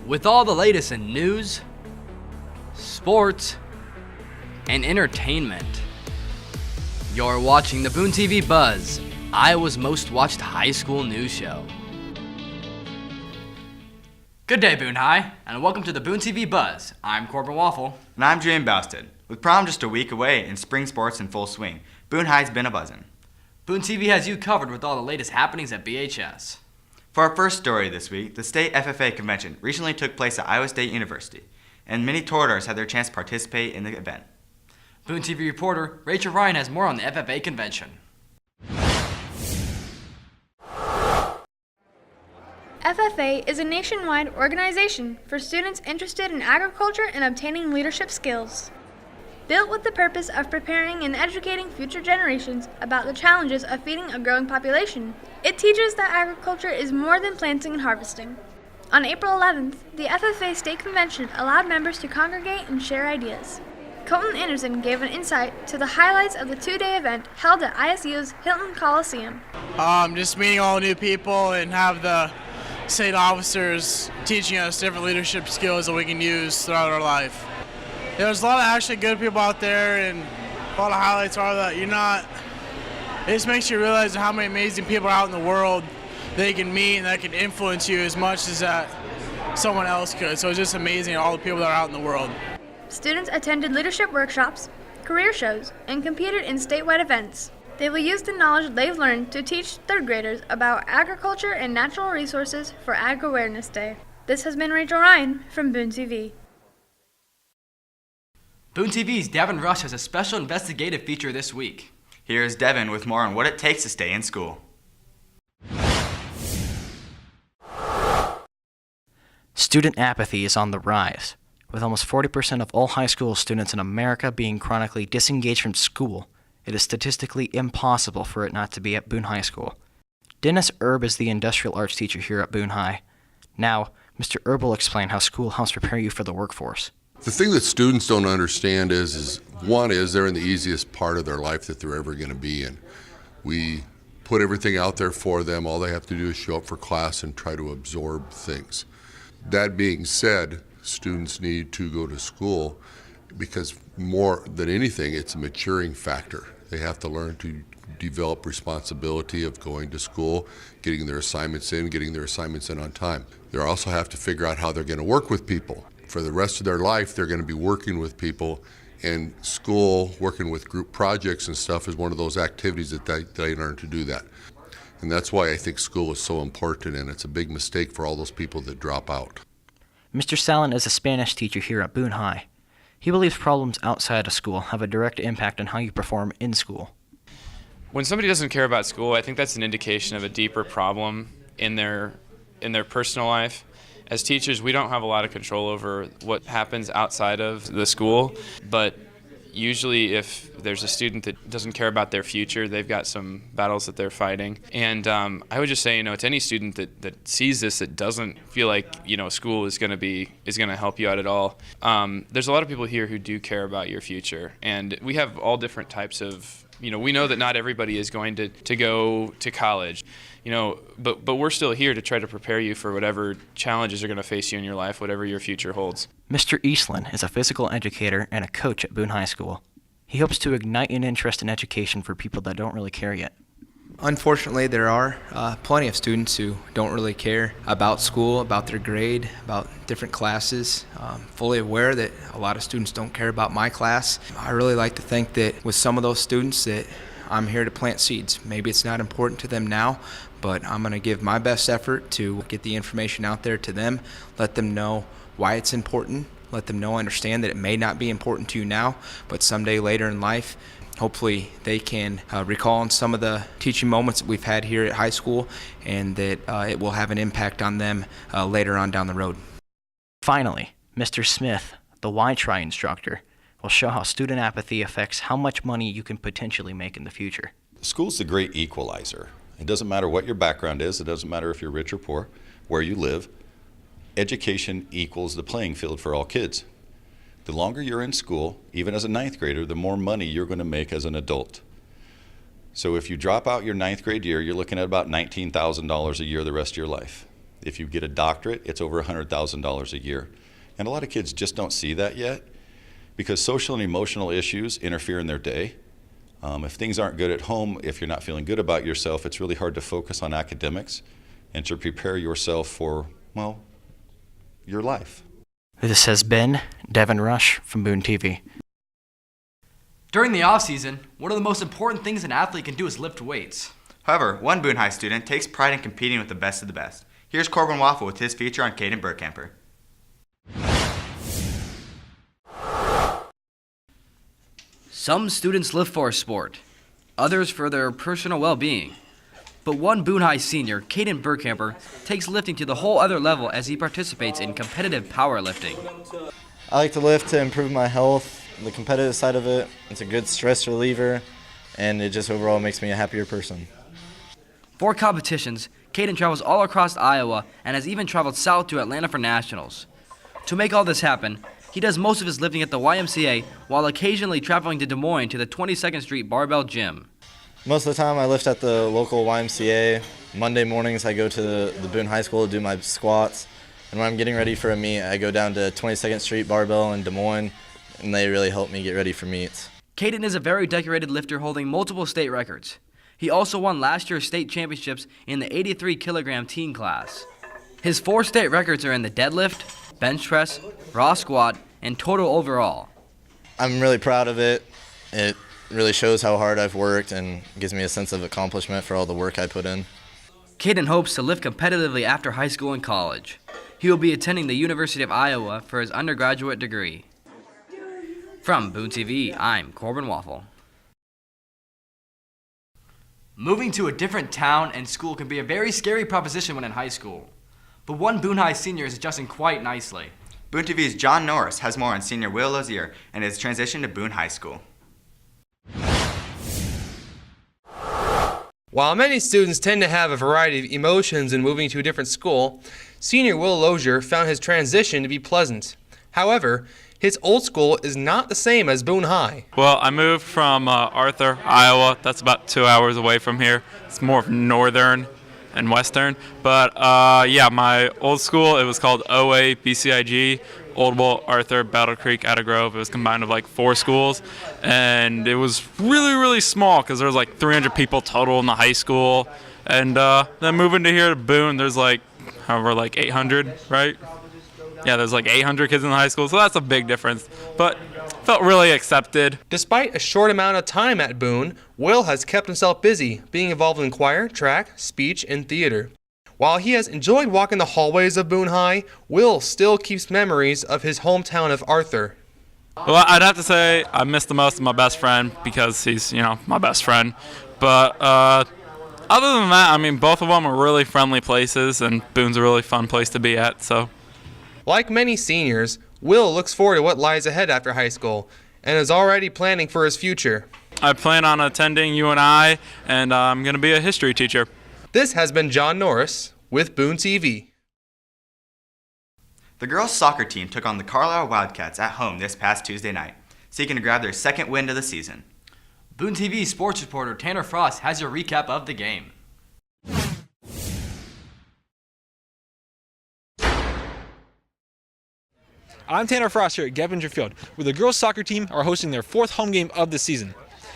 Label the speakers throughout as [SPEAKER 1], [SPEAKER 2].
[SPEAKER 1] With all the latest in news, sports, and entertainment, you're watching the BooneTV Buzz, Iowa's most watched high school news show. Good day, Boone High, and welcome to the BooneTV Buzz. I'm Corbin Waffle.
[SPEAKER 2] And I'm Julian Bousted. With prom just a week away and spring sports in full swing, Boone High's been a buzzin'.
[SPEAKER 1] BooneTV has you covered with all the latest happenings at BHS.
[SPEAKER 2] For our first story this week, the state FFA Convention recently took place at Iowa State University, and many tourists had their chance to participate in the event.
[SPEAKER 1] BooneTV reporter Rachel Ryan has more on the FFA Convention.
[SPEAKER 3] FFA is a nationwide organization for students interested in agriculture and obtaining leadership skills. Built with the purpose of preparing and educating future generations about the challenges of feeding a growing population, it teaches that agriculture is more than planting and harvesting. On April 11th, the FFA State Convention allowed members to congregate and share ideas. Colton Anderson gave an insight to the highlights of the two-day event held at ISU's Hilton Coliseum.
[SPEAKER 4] Just meeting all new people and have the state officers teaching us different leadership skills that we can use throughout our life. There's a lot of actually good people out there, and a lot of highlights are that it just makes you realize how many amazing people are out in the world that you can meet and that can influence you as much as that someone else could. So it's just amazing all the people that are out in the world.
[SPEAKER 3] Students attended leadership workshops, career shows, and competed in statewide events. They will use the knowledge they've learned to teach third graders about agriculture and natural resources for Ag Awareness Day. This has been Rachel Ryan from BooneTV.
[SPEAKER 1] BooneTV's Devin Rush has a special investigative feature this week.
[SPEAKER 2] Here's Devin with more on what it takes to stay in school.
[SPEAKER 5] Student apathy is on the rise, with almost 40% of all high school students in America being chronically disengaged from school. It is statistically impossible for it not to be at Boone High School. Dennis Erb is the industrial arts teacher here at Boone High. Now, Mr. Erb will explain how school helps prepare you for the workforce.
[SPEAKER 6] The thing that students don't understand is they're in the easiest part of their life that they're ever going to be in. We put everything out there for them. All they have to do is show up for class and try to absorb things. That being said, students need to go to school because more than anything, it's a maturing factor. They have to learn to develop responsibility of going to school, getting their assignments in on time. They also have to figure out how they're going to work with people. For the rest of their life, they're going to be working with people, and school, working with group projects and stuff is one of those activities that they learn to do that. And that's why I think school is so important, and it's a big mistake for all those people that drop out.
[SPEAKER 5] Mr. Salen is a Spanish teacher here at Boone High. He believes problems outside of school have a direct impact on how you perform in school.
[SPEAKER 7] When somebody doesn't care about school, I think that's an indication of a deeper problem in their personal life. As teachers, we don't have a lot of control over what happens outside of the school, but usually if there's a student that doesn't care about their future, they've got some battles that they're fighting. And I would just say, to any student that sees this, that doesn't feel like, school is going to help you out at all. There's a lot of people here who do care about your future, and we have all different types of, we know that not everybody is going to go to college. But we're still here to try to prepare you for whatever challenges are going to face you in your life, whatever your future holds.
[SPEAKER 5] Mr. Eastland is a physical educator and a coach at Boone High School. He hopes to ignite an interest in education for people that don't really care yet.
[SPEAKER 8] Unfortunately, there are plenty of students who don't really care about school, about their grade, about different classes. Fully aware that a lot of students don't care about my class. I really like to think that with some of those students that I'm here to plant seeds. Maybe it's not important to them now, but I'm going to give my best effort to get the information out there to them, let them know why it's important, let them understand that it may not be important to you now, but someday later in life, hopefully they can recall on some of the teaching moments that we've had here at high school, and that it will have an impact on them later on down the road.
[SPEAKER 5] Finally, Mr. Smith, the Y-Try instructor, will show how student apathy affects how much money you can potentially make in the future.
[SPEAKER 9] School's the great equalizer. It doesn't matter what your background is. It doesn't matter if you're rich or poor, where you live. Education equals the playing field for all kids. The longer you're in school, even as a ninth grader, the more money you're going to make as an adult. So if you drop out your ninth grade year, you're looking at about $19,000 a year the rest of your life. If you get a doctorate, it's over $100,000 a year. And a lot of kids just don't see that yet because social and emotional issues interfere in their day. If things aren't good at home, if you're not feeling good about yourself, it's really hard to focus on academics and to prepare yourself for, well, your life.
[SPEAKER 5] This has been Devin Rush from BooneTV.
[SPEAKER 1] During the off-season, one of the most important things an athlete can do is lift weights.
[SPEAKER 2] However, one Boone High student takes pride in competing with the best of the best. Here's Corbin Waffle with his feature on Caden Burkamper.
[SPEAKER 1] Some students live for a sport, others for their personal well-being. But one Boone High senior, Caden Burkamper, takes lifting to the whole other level as he participates in competitive powerlifting.
[SPEAKER 10] I like to lift to improve my health, the competitive side of it. It's a good stress reliever, and it just overall makes me a happier person.
[SPEAKER 1] For competitions, Caden travels all across Iowa and has even traveled south to Atlanta for nationals. To make all this happen, he does most of his lifting at the YMCA while occasionally traveling to Des Moines to the 22nd Street Barbell Gym.
[SPEAKER 10] Most of the time I lift at the local YMCA. Monday mornings I go to the Boone High School to do my squats. And when I'm getting ready for a meet, I go down to 22nd Street Barbell in Des Moines, and they really help me get ready for meets.
[SPEAKER 1] Caden is a very decorated lifter holding multiple state records. He also won last year's state championships in the 83-kilogram teen class. His 4 state records are in the deadlift, bench press, raw squat, and total overall.
[SPEAKER 10] I'm really proud of it. It really shows how hard I've worked and gives me a sense of accomplishment for all the work I put in.
[SPEAKER 1] Caden hopes to lift competitively after high school and college. He will be attending the University of Iowa for his undergraduate degree. From BooneTV, I'm Corbin Waffle. Moving to a different town and school can be a very scary proposition when in high school. But one Boone High senior is adjusting quite nicely.
[SPEAKER 2] BooneTV's John Norris has more on senior Will Lozier and his transition to Boone High School.
[SPEAKER 11] While many students tend to have a variety of emotions in moving to a different school, senior Will Lozier found his transition to be pleasant. However, his old school is not the same as Boone High.
[SPEAKER 7] Well, I moved from Arthur, Iowa. That's about 2 hours away from here. It's more of northern and western. But yeah, my old school, it was called OA BCIG, Oldwell, Arthur, Battle Creek, Ada Grove. It was combined of like 4 schools. And it was really, really small because there was like 300 people total in the high school. And then moving to here to Boone, there's like, however, like 800, right? Yeah, there's like 800 kids in the high school, so that's a big difference. But felt really accepted.
[SPEAKER 11] Despite a short amount of time at Boone, Will has kept himself busy, being involved in choir, track, speech, and theater. While he has enjoyed walking the hallways of Boone High, Will still keeps memories of his hometown of Arthur.
[SPEAKER 7] Well, I'd have to say I miss the most of my best friend because he's, my best friend. But other than that, I mean, both of them are really friendly places, and Boone's a really fun place to be at, so.
[SPEAKER 11] Like many seniors, Will looks forward to what lies ahead after high school and is already planning for his future.
[SPEAKER 7] I plan on attending UNI, and I'm going to be a history teacher.
[SPEAKER 11] This has been John Norris with BooneTV.
[SPEAKER 2] The girls' soccer team took on the Carlisle Wildcats at home this past Tuesday night, seeking to grab their second win of the season.
[SPEAKER 1] BooneTV sports reporter Tanner Frost has your recap of the game.
[SPEAKER 12] I'm Tanner Frost here at Gebinger Field, where the girls' soccer team are hosting their 4th home game of the season.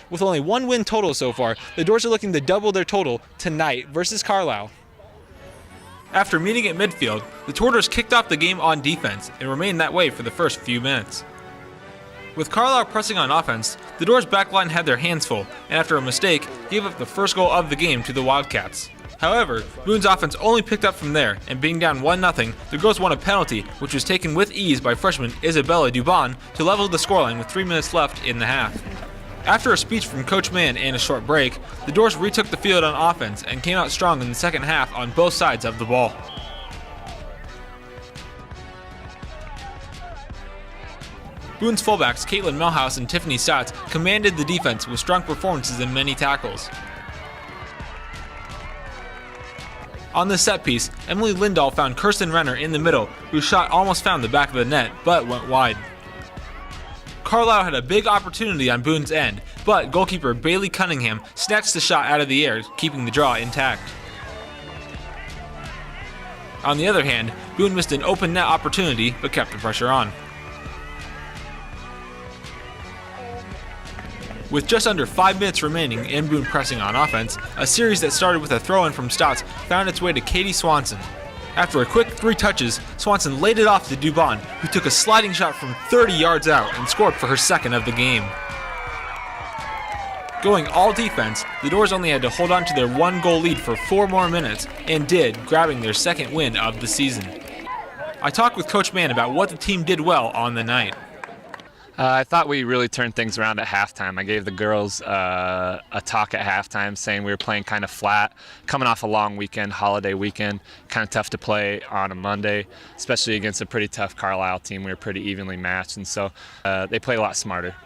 [SPEAKER 12] With only 1 win total so far, the Doors are looking to double their total tonight versus Carlisle. After meeting at midfield, the Tortors kicked off the game on defense and remained that way for the first few minutes. With Carlisle pressing on offense, the Doors' backline had their hands full, and after a mistake, gave up the first goal of the game to the Wildcats. However, Boone's offense only picked up from there, and being down 1-0, the girls won a penalty, which was taken with ease by freshman Isabella Dubon to level the scoreline with 3 minutes left in the half. After a speech from Coach Mann and a short break, the Doors retook the field on offense and came out strong in the second half on both sides of the ball. Boone's fullbacks Caitlin Melhouse and Tiffany Stotts commanded the defense with strong performances and many tackles. On the set piece, Emily Lindahl found Kirsten Renner in the middle, whose shot almost found the back of the net, but went wide. Carlisle had a big opportunity on Boone's end, but goalkeeper Bailey Cunningham snatched the shot out of the air, keeping the draw intact. On the other hand, Boone missed an open net opportunity but kept the pressure on. With just under 5 minutes remaining and Boone pressing on offense, a series that started with a throw-in from Stotts found its way to Katie Swanson. After a quick 3 touches, Swanson laid it off to Dubon, who took a sliding shot from 30 yards out and scored for her second of the game. Going all defense, the Doors only had to hold on to their 1-goal lead for 4 more minutes, and did, grabbing their second win of the season. I talked with Coach Mann about what the team did well on the night.
[SPEAKER 13] I thought we really turned things around at halftime. I gave the girls a talk at halftime saying we were playing kind of flat, coming off a long weekend, holiday weekend, kind of tough to play on a Monday, especially against a pretty tough Carlisle team. We were pretty evenly matched, and so they played a lot smarter.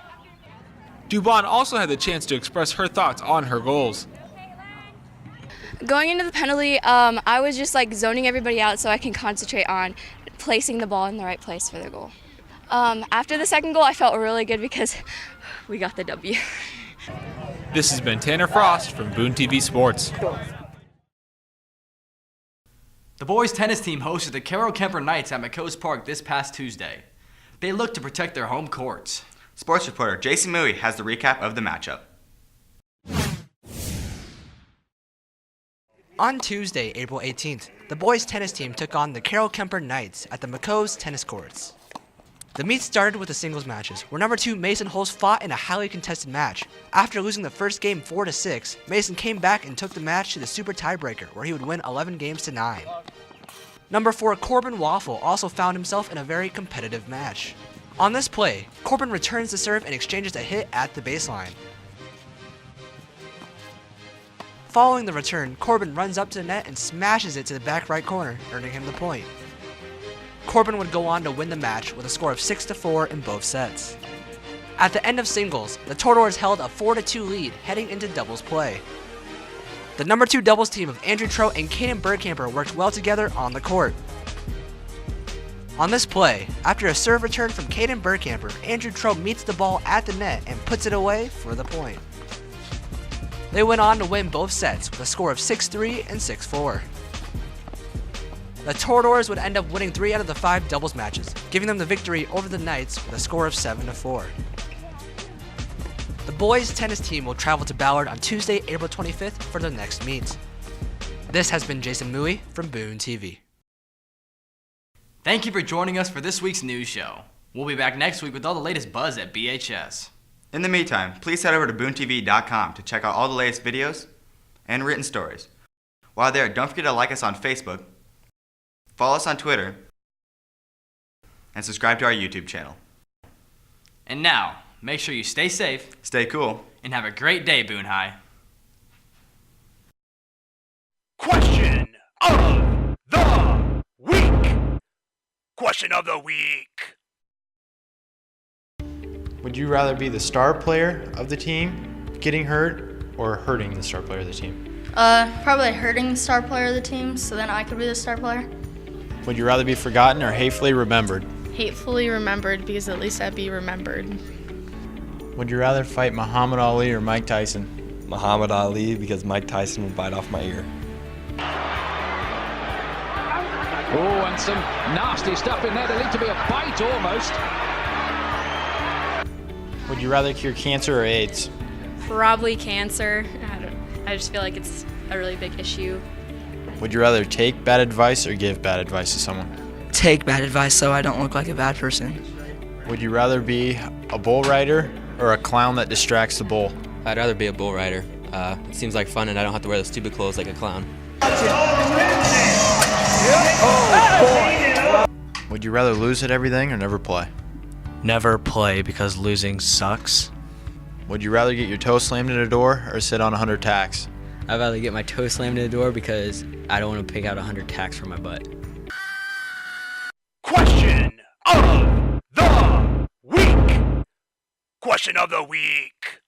[SPEAKER 12] Dubon also had the chance to express her thoughts on her goals.
[SPEAKER 14] Going into the penalty, I was just zoning everybody out so I can concentrate on placing the ball in the right place for the goal. After the second goal, I felt really good because we got the W.
[SPEAKER 12] This has been Tanner Frost from BooneTV Sports.
[SPEAKER 1] The boys' tennis team hosted the Carroll Kemper Knights at McCoe's Park this past Tuesday. They look to protect their home courts.
[SPEAKER 2] Sports reporter Jason Mui has the recap of the matchup.
[SPEAKER 15] On Tuesday, April 18th, the boys' tennis team took on the Carroll Kemper Knights at the McCoe's tennis courts. The meet started with the singles matches, where number 2 Mason Holst fought in a highly contested match. After losing the first game 4-6, Mason came back and took the match to the super tiebreaker, where he would win 11 games to 9. Number 4 Corbin Waffle also found himself in a very competitive match. On this play, Corbin returns the serve and exchanges a hit at the baseline. Following the return, Corbin runs up to the net and smashes it to the back right corner, earning him the point. Corbin would go on to win the match with a score of 6-4 in both sets. At the end of singles, the Tordors held a 4-2 lead heading into doubles play. The number 2 doubles team of Andrew Trout and Kaden Bergkamper worked well together on the court. On this play, after a serve return from Kaden Bergkamper, Andrew Trout meets the ball at the net and puts it away for the point. They went on to win both sets with a score of 6-3 and 6-4. The Tordors would end up winning 3 out of the 5 doubles matches, giving them the victory over the Knights with a score of 7-4. The boys' tennis team will travel to Ballard on Tuesday, April 25th for their next meet. This has been Jason Mui from BooneTV.
[SPEAKER 1] Thank you for joining us for this week's news show. We'll be back next week with all the latest buzz at BHS.
[SPEAKER 2] In the meantime, please head over to BooneTV.com to check out all the latest videos and written stories. While there, don't forget to like us on Facebook, follow us on Twitter, and subscribe to our YouTube channel.
[SPEAKER 1] And now, make sure you stay safe,
[SPEAKER 2] stay cool,
[SPEAKER 1] and have a great day, Boone High.
[SPEAKER 16] Question of the week. Question of the week.
[SPEAKER 17] Would you rather be the star player of the team getting hurt or hurting the star player of the team?
[SPEAKER 18] Probably hurting the star player of the team, so then I could be the star player.
[SPEAKER 17] Would you rather be forgotten or hatefully remembered?
[SPEAKER 19] Hatefully remembered, because at least I'd be remembered.
[SPEAKER 17] Would you rather fight Muhammad Ali or Mike Tyson?
[SPEAKER 20] Muhammad Ali, because Mike Tyson would bite off my ear.
[SPEAKER 21] Oh, and some nasty stuff in there. There need to be a bite almost.
[SPEAKER 17] Would you rather cure cancer or AIDS?
[SPEAKER 19] Probably cancer. I just feel like it's a really big issue.
[SPEAKER 17] Would you rather take bad advice or give bad advice to someone?
[SPEAKER 22] Take bad advice so I don't look like a bad person.
[SPEAKER 17] Would you rather be a bull rider or a clown that distracts the bull?
[SPEAKER 23] I'd rather be a bull rider. It seems like fun and I don't have to wear the stupid clothes like a clown.
[SPEAKER 17] Would you rather lose at everything or never play?
[SPEAKER 24] Never play because losing sucks.
[SPEAKER 17] Would you rather get your toe slammed in a door or sit on 100 tacks?
[SPEAKER 24] I'd rather get my toe slammed in the door because I don't want to pick out 100 tacks for my butt.
[SPEAKER 16] Question of the week. Question of the week.